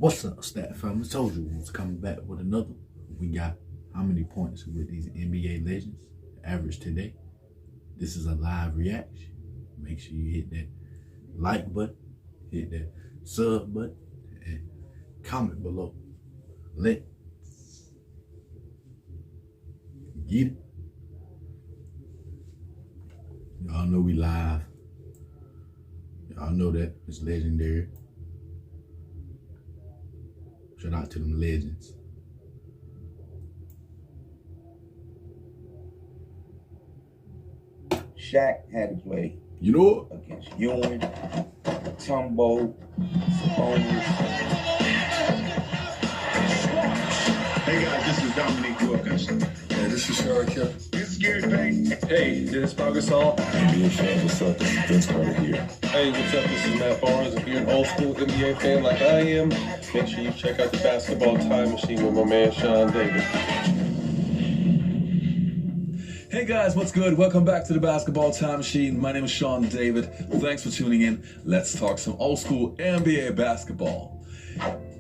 What's up, stat family? Told you we was coming back with another. We got how many points with these NBA legends average today? This is a live reaction. Make sure you hit that like button, hit that sub button, and comment below. Let's get it. Y'all know we live. Y'all know that it's legendary. Shout out to them legends. Shaq had to play. You know it? Against Ewing, Tumbo, Sabonis. Hey guys, this is Dominique Wilkins. Hey, this is Shaq. This is Gary Payton. Hey, this is Pau Gasol. NBA fans, what's up? This is Vince Carter here. Hey, what's up? This is Matt Barnes. If you're an old school NBA fan like I am, make sure you check out the Basketball Time Machine with my man Sean David. Hey guys, what's good? Welcome back to the Basketball Time Machine. My name is Sean David. Thanks for tuning in. Let's talk some old school NBA basketball.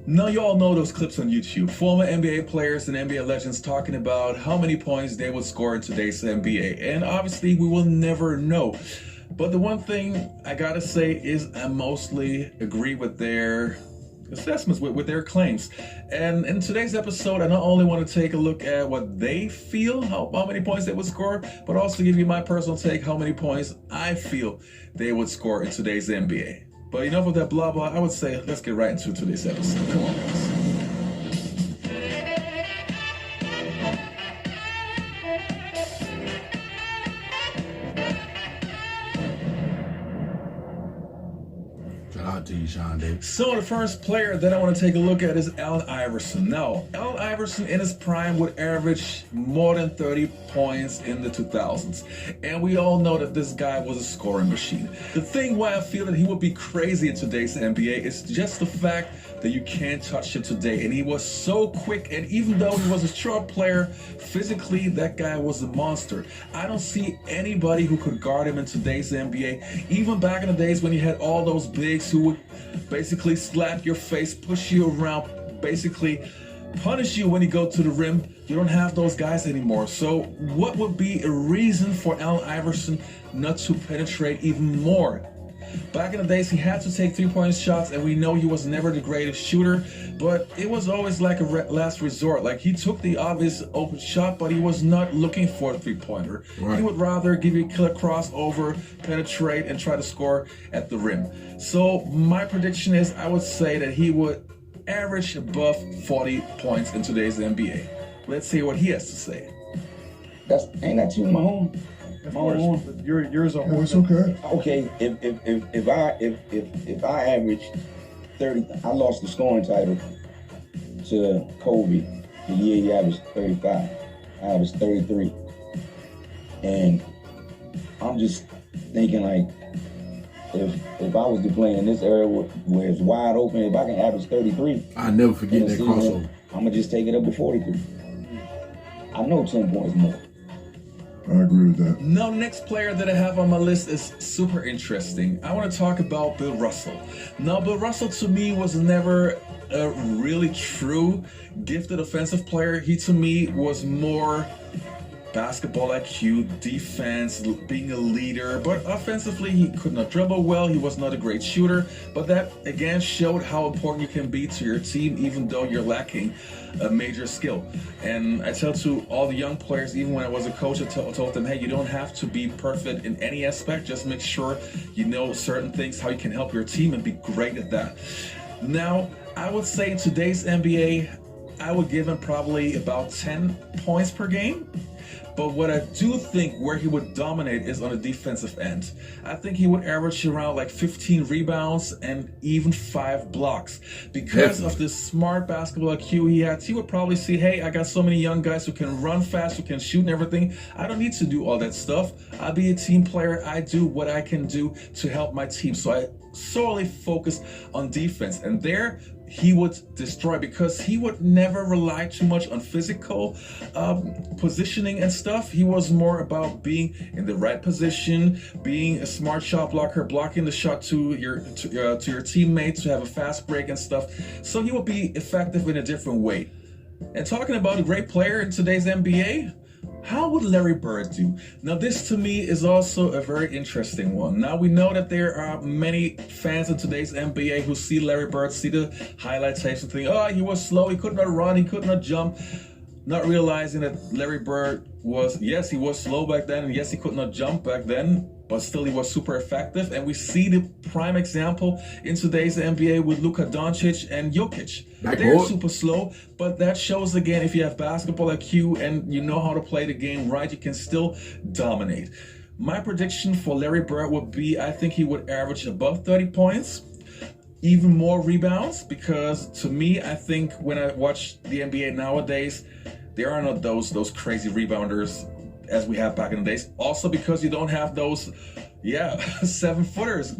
Now you all know those clips on YouTube. Former NBA players and NBA legends talking about how many points they would score in today's NBA. And obviously we will never know. But the one thing I gotta say is I mostly agree with their assessments, with their claims. And in today's episode, I not only want to take a look at what they feel, how many points they would score, but also give you my personal take, how many points I feel they would score in today's NBA. But enough of that blah blah, I would say let's get right into today's episode. Come on, guys. Shout out to you, Sean Davis. So the first player that I want to take a look at is Allen Iverson. Now, Allen Iverson in his prime would average more than 30 points in the 2000s. And we all know that this guy was a scoring machine. The thing why I feel that he would be crazy in today's NBA is just the fact that you can't touch him today. And he was so quick, and even though he was a short player, physically that guy was a monster. I don't see anybody who could guard him in today's NBA. Even back in the days when you had all those bigs who would basically slap your face, push you around, basically punish you when you go to the rim. You don't have those guys anymore. So what would be a reason for Allen Iverson not to penetrate even more? Back in the days, he had to take three-point shots, and we know he was never the greatest shooter, but it was always like a last resort. Like, he took the obvious open shot, but he was not looking for a three-pointer. Right. He would rather give you a killer crossover, penetrate, and try to score at the rim. So my prediction is I would say that he would average above 40 points in today's NBA. Let's see what he has to say. Ain't that you, Mahomes? Of course, yours are. It's okay. Okay, if I average 30, I lost the scoring title to Kobe the year he averaged 35. I averaged 33, and I'm just thinking like, if I was to play in this era where it's wide open, if I can average 33, I'll never forget that crossover. I'm gonna just take it up to 43. I know 10 points more. I agree with that. Now, next player that I have on my list is super interesting. I want to talk about Bill Russell. Now, Bill Russell to me was never a really true gifted offensive player. He to me was more basketball IQ, defense, being a leader, but offensively he could not dribble well. He was not a great shooter, but that again showed how important you can be to your team even though you're lacking a major skill. And I tell to all the young players, even when I was a coach, I told them, hey, you don't have to be perfect in any aspect, just make sure you know certain things, how you can help your team, and be great at that. Now, I would say in today's NBA, I would give him probably about 10 points per game. But what I do think where he would dominate is on the defensive end. I think he would average around like 15 rebounds and even 5 blocks. Because of this smart basketball IQ he had, he would probably see, hey, I got so many young guys who can run fast, who can shoot and everything. I don't need to do all that stuff. I'll be a team player. I do what I can do to help my team. So I solely focus on defense. And there, he would destroy, because he would never rely too much on physical positioning and stuff. He was more about being in the right position, being a smart shot blocker, blocking the shot to your teammates to have a fast break and stuff. So he would be effective in a different way. And talking about a great player in today's NBA, how would Larry Bird do? Now, this to me is also a very interesting one. Now, we know that there are many fans in today's NBA who see Larry Bird, see the highlight tapes and think, oh, he was slow, he could not run, he could not jump. Not realizing that Larry Bird was, yes, he was slow back then, and yes, he could not jump back then, but still he was super effective. And we see the prime example in today's NBA with Luka Doncic and Jokic. They're super slow, but that shows again, if you have basketball IQ and you know how to play the game right, you can still dominate. My prediction for Larry Bird would be, I think he would average above 30 points. Even more rebounds, because to me, I think when I watch the NBA nowadays, there are not those crazy rebounders as we have back in the days. Also because you don't have those 7-footers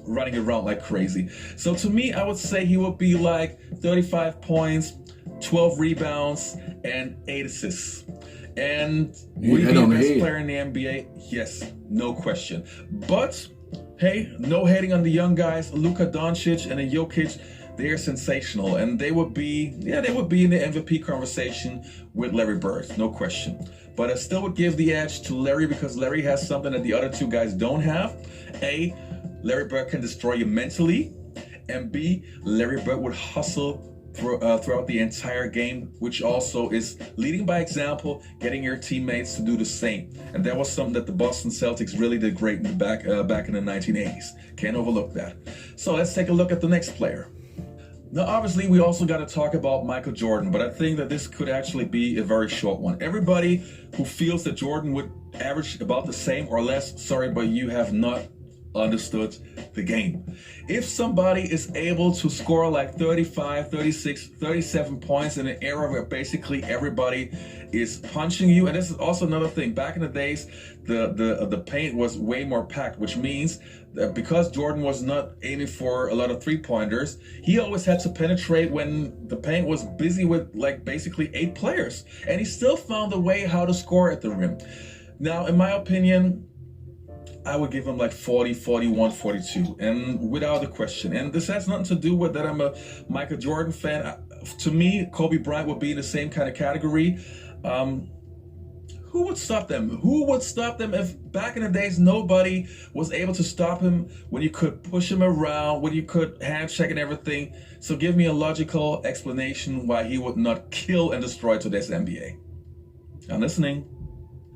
running around like crazy. So to me, I would say he would be like 35 points, 12 rebounds, and 8 assists. And would he be the best player in the NBA? Yes, no question. But hey, no hating on the young guys. Luka Doncic and Jokic, they're sensational, and they would be in the MVP conversation with Larry Bird, no question. But I still would give the edge to Larry, because Larry has something that the other two guys don't have. A, Larry Bird can destroy you mentally, and B, Larry Bird would hustle throughout the entire game, which also is leading by example, getting your teammates to do the same. And that was something that the Boston Celtics really did great in the back in the 1980s. Can't overlook that. So let's take a look at the next player. Now, obviously, we also got to talk about Michael Jordan, but I think that this could actually be a very short one. Everybody who feels that Jordan would average about the same or less, sorry, but you have not understood the game. If somebody is able to score like 35, 36, 37 points in an era where basically everybody is punching you, and this is also another thing, back in the days, the paint was way more packed, which means that because Jordan was not aiming for a lot of three-pointers, he always had to penetrate when the paint was busy with like basically 8 players, and he still found a way how to score at the rim. Now, in my opinion, I would give him like 40, 41, 42, and without a question. And this has nothing to do with that I'm a Michael Jordan fan. To me, Kobe Bryant would be in the same kind of category. Who would stop them? Who would stop them if back in the days nobody was able to stop him, when you could push him around, when you could handshake and everything? So give me a logical explanation why he would not kill and destroy today's NBA. I'm listening.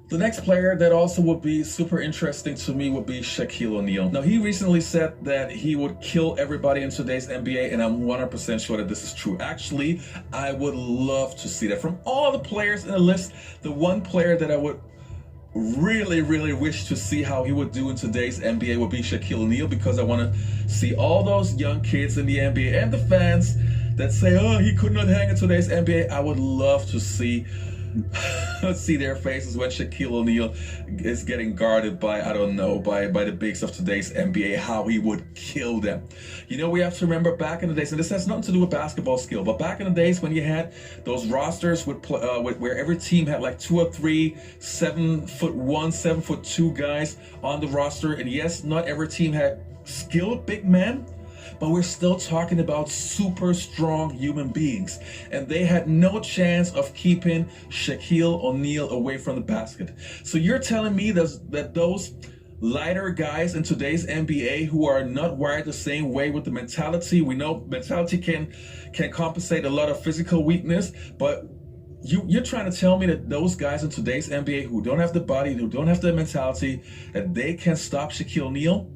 The next player that also would be super interesting to me would be Shaquille O'Neal. Now, he recently said that he would kill everybody in today's NBA, and I'm 100% sure that this is true. Actually, I would love to see that. From all the players in the list, the one player that I would really, really wish to see how he would do in today's NBA would be Shaquille O'Neal, because I want to see all those young kids in the NBA and the fans that say, oh, he could not hang in today's NBA. I would love to see their faces when Shaquille O'Neal is getting guarded by, I don't know, by the bigs of today's NBA, how he would kill them. You know, we have to remember back in the days, and this has nothing to do with basketball skill, but back in the days when you had those rosters with where every team had like 2 or 3 7'1", 7'2" guys on the roster, and yes, not every team had skilled big men, but we're still talking about super strong human beings. And they had no chance of keeping Shaquille O'Neal away from the basket. So you're telling me that those lighter guys in today's NBA who are not wired the same way with the mentality, we know mentality can compensate a lot of physical weakness, but you're trying to tell me that those guys in today's NBA who don't have the body, who don't have the mentality, that they can stop Shaquille O'Neal?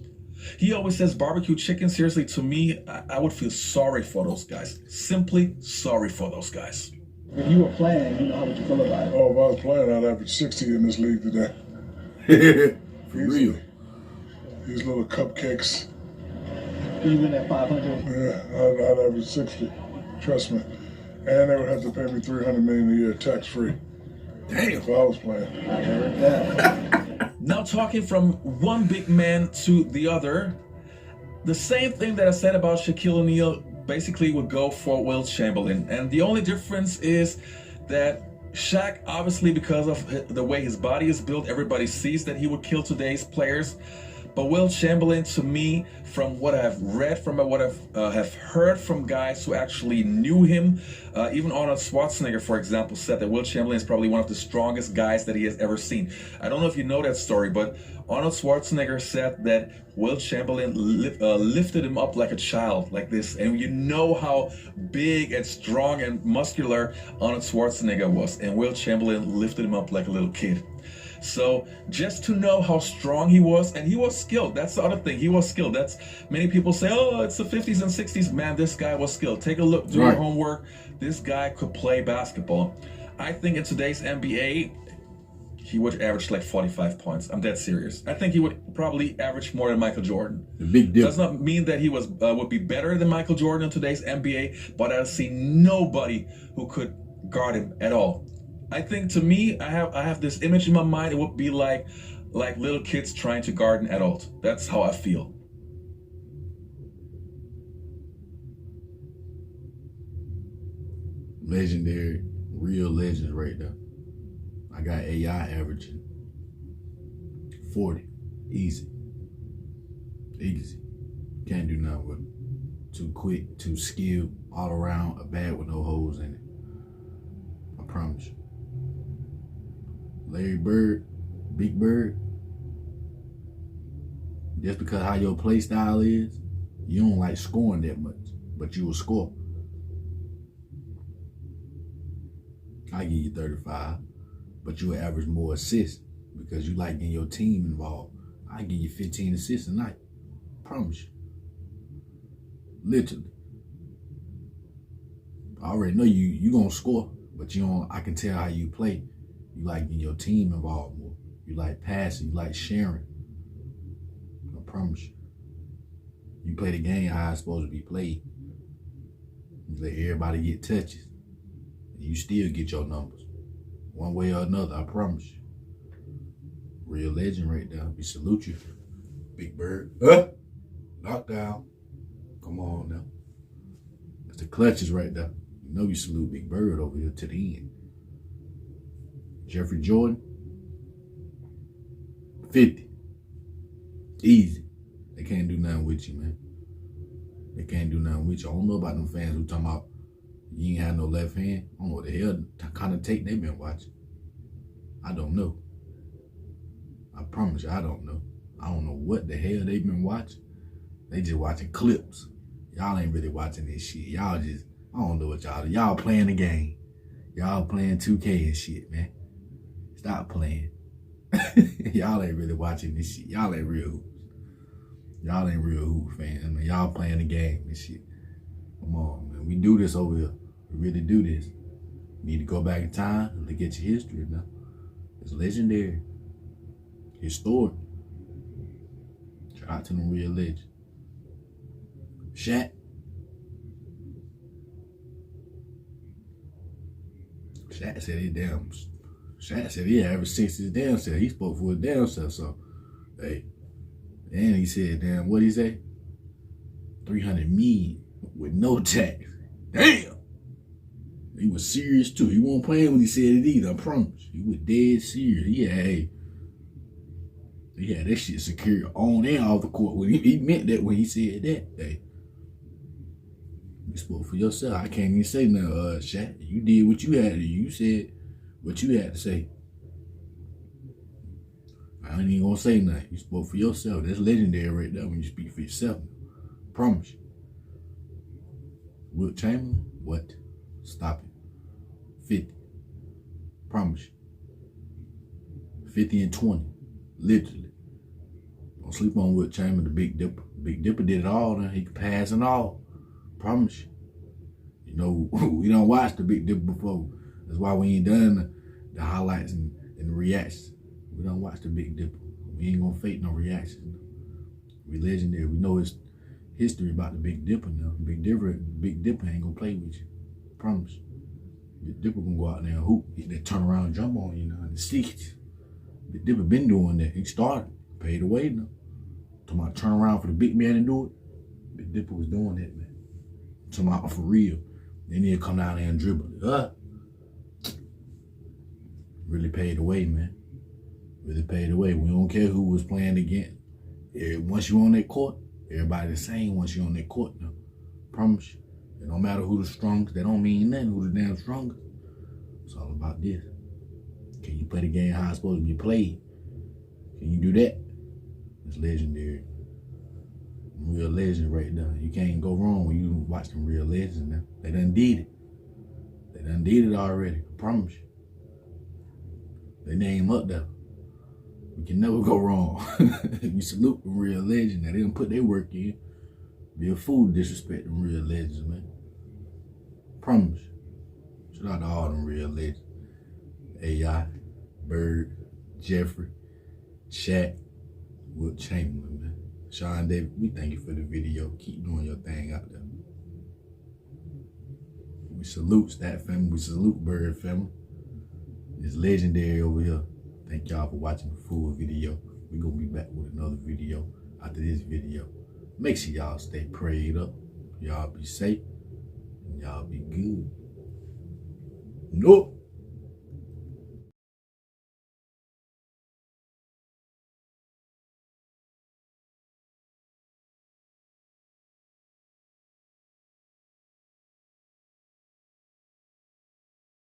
He always says barbecue chicken. Seriously, to me, I would feel sorry for those guys. Simply sorry for those guys. If you were playing, how would you feel about it? Oh, if I was playing, I'd average 60 in this league today. For real. These little cupcakes. Even at 500? Yeah, I'd average 60. Trust me. And they would have to pay me $300 million a year tax-free. Damn. If I was playing. I heard that. Now, talking from one big man to the other, the same thing that I said about Shaquille O'Neal basically would go for Wilt Chamberlain. And the only difference is that Shaq, obviously because of the way his body is built, everybody sees that he would kill today's players. But Wilt Chamberlain, to me, from what I've read, from what I have heard from guys who actually knew him, even Arnold Schwarzenegger, for example, said that Wilt Chamberlain is probably one of the strongest guys that he has ever seen. I don't know if you know that story, but Arnold Schwarzenegger said that Wilt Chamberlain lifted him up like a child, like this. And you know how big and strong and muscular Arnold Schwarzenegger was. And Wilt Chamberlain lifted him up like a little kid. So just to know how strong he was, and he was skilled. That's the other thing. He was skilled. That's many people say, oh, it's the 50s and 60s. Man, this guy was skilled. Take a look, do your homework. This guy could play basketball. I think in today's NBA, he would average like 45 points. I'm dead serious. I think he would probably average more than Michael Jordan. The big deal. Does not mean that he would be better than Michael Jordan in today's NBA, but I see nobody who could guard him at all. I think, to me, I have this image in my mind. It would be like little kids trying to guard an adult. That's how I feel. Legendary, real legends right there. I got AI averaging 40. Easy. Can't do nothing with it. Too quick, too skilled, all around, a bat with no holes in it. I promise you. Larry Bird, Big Bird, just because how your play style is, you don't like scoring that much, but you will score. I give you 35, but you will average more assists because you like getting your team involved. I give you 15 assists a night. Promise you. Literally. I already know you gonna score, but you don't. I can tell how you play. You like getting your team involved more. You like passing. You like sharing. I promise you. You play the game how it's supposed to be played. You let everybody get touches. And you still get your numbers. One way or another, I promise you. Real legend right there. We salute you. Big Bird. Knockdown. Come on now. That's the clutches right there. You know you salute Big Bird over here to the end. Jeffrey Jordan, 50. Easy. They can't do nothing with you, man. They can't do nothing with you. I don't know about them fans who talking about you ain't have no left hand. I don't know what the hell kind of tape they been watching. I don't know. I promise you, I don't know. I don't know what the hell they been watching. They just watching clips. Y'all ain't really watching this shit. Y'all just, I don't know what y'all do. Y'all playing the game. Y'all playing 2K and shit, man. Stop playing. Y'all ain't really watching this shit. Y'all ain't real hoops. Y'all ain't real hoop fans, man. Y'all playing the game and shit. Come on, man. We do this over here. We really do this. You need to go back in time and look at your history now. It's legendary. Historic. Shout out to them real legends. Shaq. Shaq said he averaged 60 his damn self. He spoke for his damn self. So, hey. And he said, damn, what'd he say? 300 million with no tax. Damn. He was serious too. He wasn't playing when he said it either, I promise. He was dead serious. He had that shit secured on and off the court. When he meant that when he said that. Hey. You spoke for yourself. I can't even say nothing, Shaq. You did what you had to do. You said what you had to say. I ain't even gonna say nothing. You spoke for yourself. That's legendary right there when you speak for yourself. Promise you. Wilt Chamberlain? What? Stop it. 50. Promise you. 50 and 20. Literally. Don't sleep on Wilt Chamberlain, the Big Dipper. Big Dipper did it all. Now he could pass and all. Promise you. You know, we don't watch the Big Dipper before. That's why we ain't done the highlights and the reactions. We don't watch the Big Dipper. We ain't gonna fake no reactions. We legendary. We know it's history about the Big Dipper now. Big Dipper ain't gonna play with you. Promise you. Big Dipper gonna go out there and hoop. Get that turn around jump on you now and stick it. Big Dipper been doing that. He started. Paid away now. Talking about turn around for the big man to do it. Big Dipper was doing that, man. Tomorrow for real. Then he'll come down there and dribble it. Really paid the way, man. Really paid the way. We don't care who was playing against. Once you on that court, everybody the same once you on that court now. Promise you. It don't matter who the strongest. That don't mean nothing who the damn strongest. It's all about this. Can you play the game how it's supposed to be played? Can you do that? It's legendary. Real legend right there. You can't go wrong when you watch them real legends now. They done did it. They done did it already. I promise you. They name up there. We can never go wrong. We salute the real legend. Now they done put their work in. Be a fool to disrespect them real legends, man. Promise you. Shout out to all them real legends. AI, Bird, Jeffrey, Shaq, Wilt Chamberlain, man. Sean David, we thank you for the video. Keep doing your thing out there. We salute Stat family. We salute Bird family. It's legendary over here. Thank y'all for watching the full video. We're going to be back with another video after this video. Make sure y'all stay prayed up. Y'all be safe. And y'all be good. Nope.